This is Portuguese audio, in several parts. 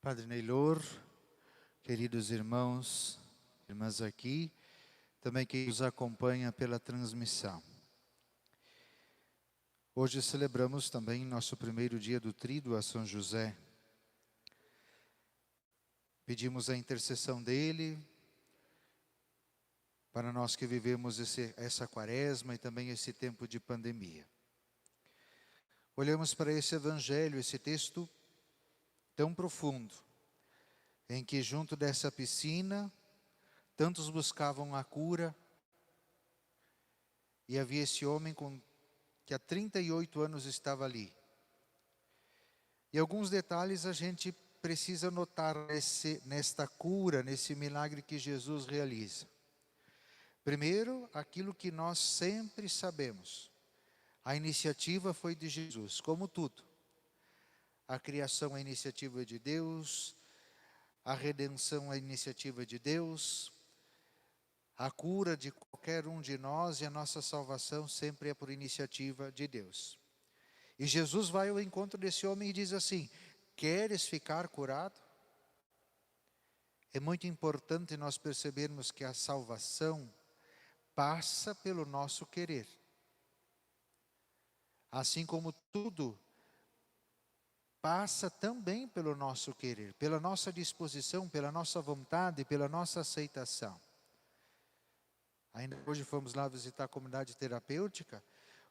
Padre Neylor, queridos irmãos, irmãs aqui, também que nos acompanha pela transmissão. Hoje celebramos também nosso primeiro dia do Tríduo a São José. Pedimos a intercessão dele para nós que vivemos essa quaresma e também esse tempo de pandemia. Olhamos para esse evangelho, esse texto tão profundo, em que junto dessa piscina, tantos buscavam a cura, e havia esse homem que há 38 anos estava ali. E alguns detalhes a gente precisa notar nesta cura, nesse milagre que Jesus realiza. Primeiro, aquilo que nós sempre sabemos. A iniciativa foi de Jesus, como tudo. A criação é a iniciativa de Deus, a redenção é a iniciativa de Deus, a cura de qualquer um de nós e a nossa salvação sempre é por iniciativa de Deus. E Jesus vai ao encontro desse homem e diz assim: queres ficar curado? É muito importante nós percebermos que a salvação passa pelo nosso querer. Assim como tudo passa também pelo nosso querer, pela nossa disposição, pela nossa vontade, pela nossa aceitação. Ainda hoje fomos lá visitar a comunidade terapêutica.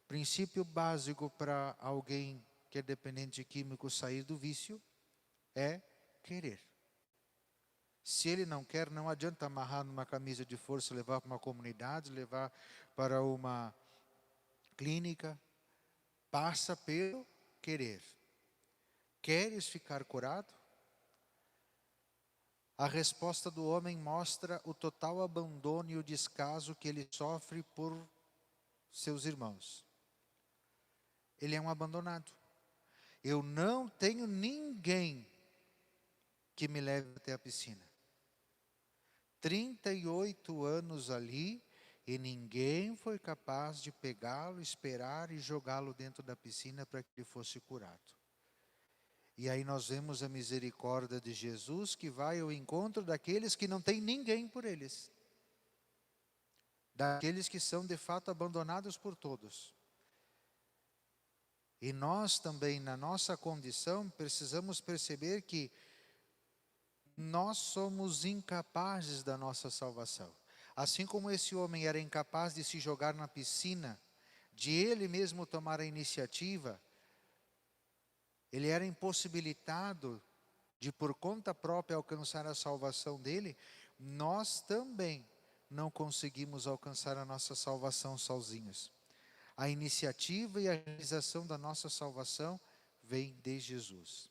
O princípio básico para alguém que é dependente de químico sair do vício é querer. Se ele não quer, não adianta amarrar numa camisa de força, levar para uma comunidade, levar para uma clínica. Passa pelo querer. Queres ficar curado? A resposta do homem mostra o total abandono e o descaso que ele sofre por seus irmãos. Ele é um abandonado. Eu não tenho ninguém que me leve até a piscina. 38 anos ali e ninguém foi capaz de pegá-lo, esperar e jogá-lo dentro da piscina para que ele fosse curado. E aí nós vemos a misericórdia de Jesus que vai ao encontro daqueles que não têm ninguém por eles. Daqueles que são de fato abandonados por todos. E nós também, na nossa condição, precisamos perceber que nós somos incapazes da nossa salvação. Assim como esse homem era incapaz de se jogar na piscina, de ele mesmo tomar a iniciativa, ele era impossibilitado de por conta própria alcançar a salvação dele, nós também não conseguimos alcançar a nossa salvação sozinhos. A iniciativa e a realização da nossa salvação vem de Jesus.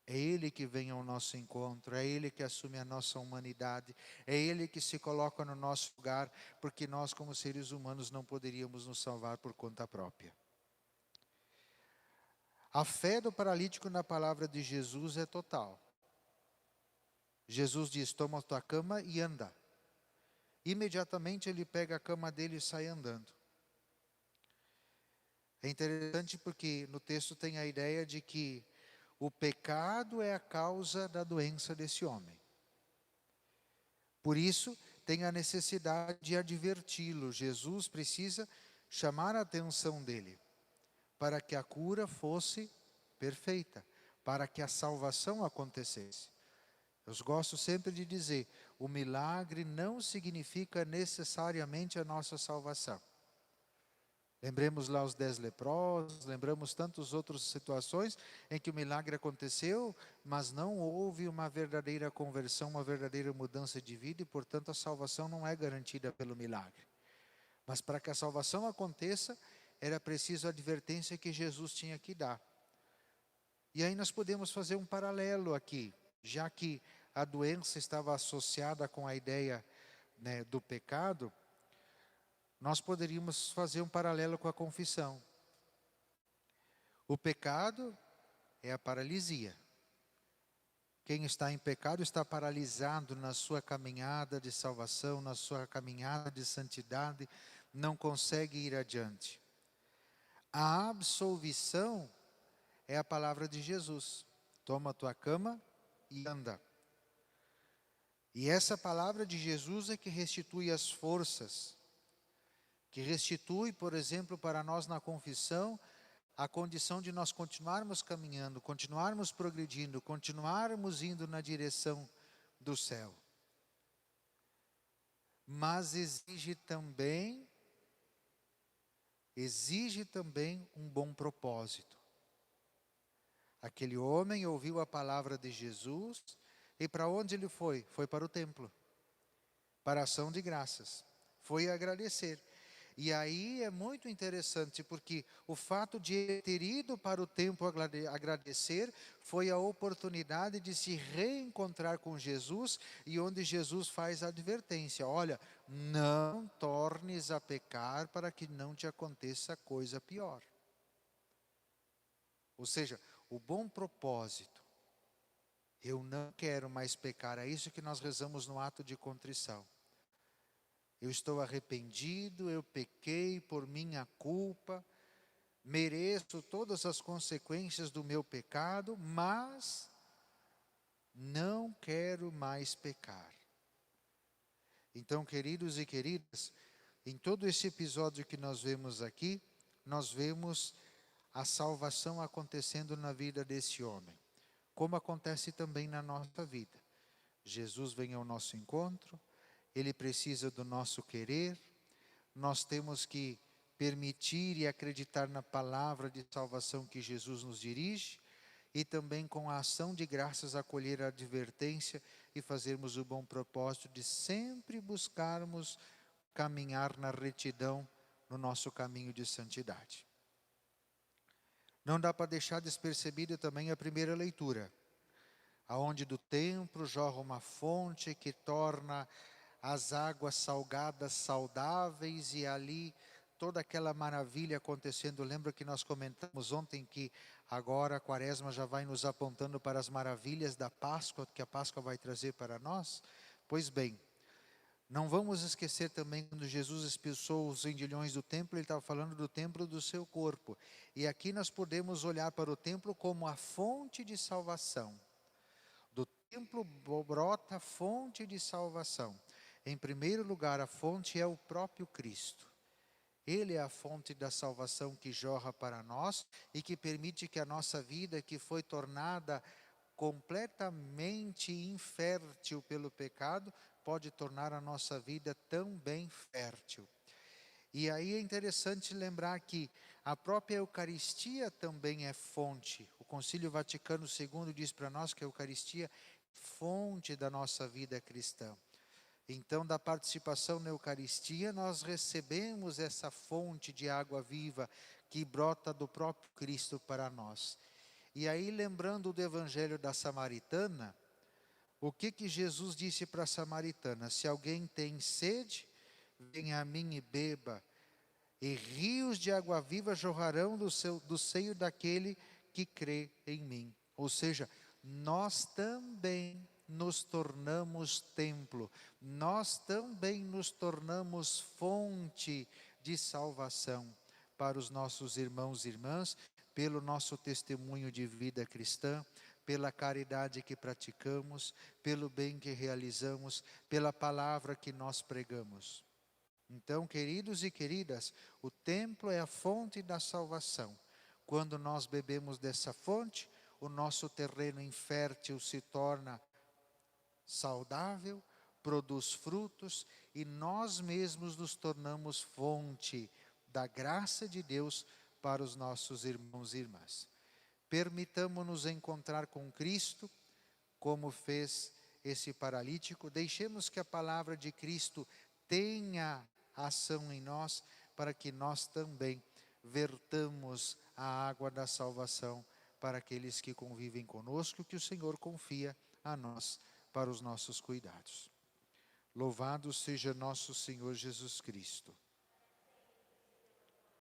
É Ele que vem ao nosso encontro, é Ele que assume a nossa humanidade, é Ele que se coloca no nosso lugar, porque nós como seres humanos não poderíamos nos salvar por conta própria. A fé do paralítico na palavra de Jesus é total. Jesus diz: toma a tua cama e anda. Imediatamente ele pega a cama dele e sai andando. É interessante porque no texto tem a ideia de que o pecado é a causa da doença desse homem. Por isso, tem a necessidade de adverti-lo. Jesus precisa chamar a atenção dele, para que a cura fosse perfeita, para que a salvação acontecesse. Eu gosto sempre de dizer, o milagre não significa necessariamente a nossa salvação. Lembremos lá os 10 leprosos, lembramos tantas outras situações em que o milagre aconteceu, mas não houve uma verdadeira conversão, uma verdadeira mudança de vida e, portanto, a salvação não é garantida pelo milagre. Mas para que a salvação aconteça, era preciso a advertência que Jesus tinha que dar. E aí nós podemos fazer um paralelo aqui, já que a doença estava associada com a ideia, né, do pecado, nós poderíamos fazer um paralelo com a confissão. O pecado é a paralisia. Quem está em pecado está paralisado na sua caminhada de salvação, na sua caminhada de santidade, não consegue ir adiante. A absolvição é a palavra de Jesus. Toma a tua cama e anda. E essa palavra de Jesus é que restitui as forças, que restitui, por exemplo, para nós na confissão, a condição de nós continuarmos caminhando, continuarmos progredindo, continuarmos indo na direção do céu. Mas exige também um bom propósito. Aquele homem ouviu a palavra de Jesus e para onde ele foi? Foi para o templo, para a ação de graças, foi agradecer. E aí é muito interessante, porque o fato de ele ter ido para o templo agradecer foi a oportunidade de se reencontrar com Jesus, e onde Jesus faz a advertência: olha, não tornes a pecar para que não te aconteça coisa pior. Ou seja, o bom propósito, eu não quero mais pecar, é isso que nós rezamos no ato de contrição. Eu estou arrependido, eu pequei por minha culpa, mereço todas as consequências do meu pecado, mas não quero mais pecar. Então, queridos e queridas, em todo esse episódio que nós vemos aqui, nós vemos a salvação acontecendo na vida desse homem, como acontece também na nossa vida. Jesus vem ao nosso encontro, Ele precisa do nosso querer, nós temos que permitir e acreditar na palavra de salvação que Jesus nos dirige, e também com a ação de graças acolher a advertência e fazermos o bom propósito de sempre buscarmos caminhar na retidão no nosso caminho de santidade. Não dá para deixar despercebida também a primeira leitura, aonde do templo jorra uma fonte que torna as águas salgadas saudáveis, e ali toda aquela maravilha acontecendo. Lembra que nós comentamos ontem que agora a Quaresma já vai nos apontando para as maravilhas da Páscoa, que a Páscoa vai trazer para nós? Pois bem, não vamos esquecer também, quando Jesus expulsou os vendilhões do templo, Ele estava falando do templo do seu corpo. E aqui nós podemos olhar para o templo como a fonte de salvação. Do templo brota a fonte de salvação. Em primeiro lugar, a fonte é o próprio Cristo. Ele é a fonte da salvação que jorra para nós e que permite que a nossa vida, que foi tornada completamente infértil pelo pecado, pode tornar a nossa vida também fértil. E aí é interessante lembrar que a própria Eucaristia também é fonte. O Concílio Vaticano II diz para nós que a Eucaristia é fonte da nossa vida cristã. Então, da participação na Eucaristia, nós recebemos essa fonte de água viva que brota do próprio Cristo para nós. E aí, lembrando do Evangelho da Samaritana, o que Jesus disse para a Samaritana? Se alguém tem sede, venha a mim e beba, e rios de água viva jorrarão do seio daquele que crê em mim. Ou seja, nós também nos tornamos templo, nós também nos tornamos fonte de salvação para os nossos irmãos e irmãs, pelo nosso testemunho de vida cristã, pela caridade que praticamos, pelo bem que realizamos, pela palavra que nós pregamos. Então, queridos e queridas, o templo é a fonte da salvação. Quando nós bebemos dessa fonte, o nosso terreno infértil se torna saudável, produz frutos, e nós mesmos nos tornamos fonte da graça de Deus para os nossos irmãos e irmãs. Permitamo-nos encontrar com Cristo, como fez esse paralítico. Deixemos que a palavra de Cristo tenha ação em nós, para que nós também vertamos a água da salvação para aqueles que convivem conosco, que o Senhor confia a nós para os nossos cuidados. Louvado seja nosso Senhor Jesus Cristo.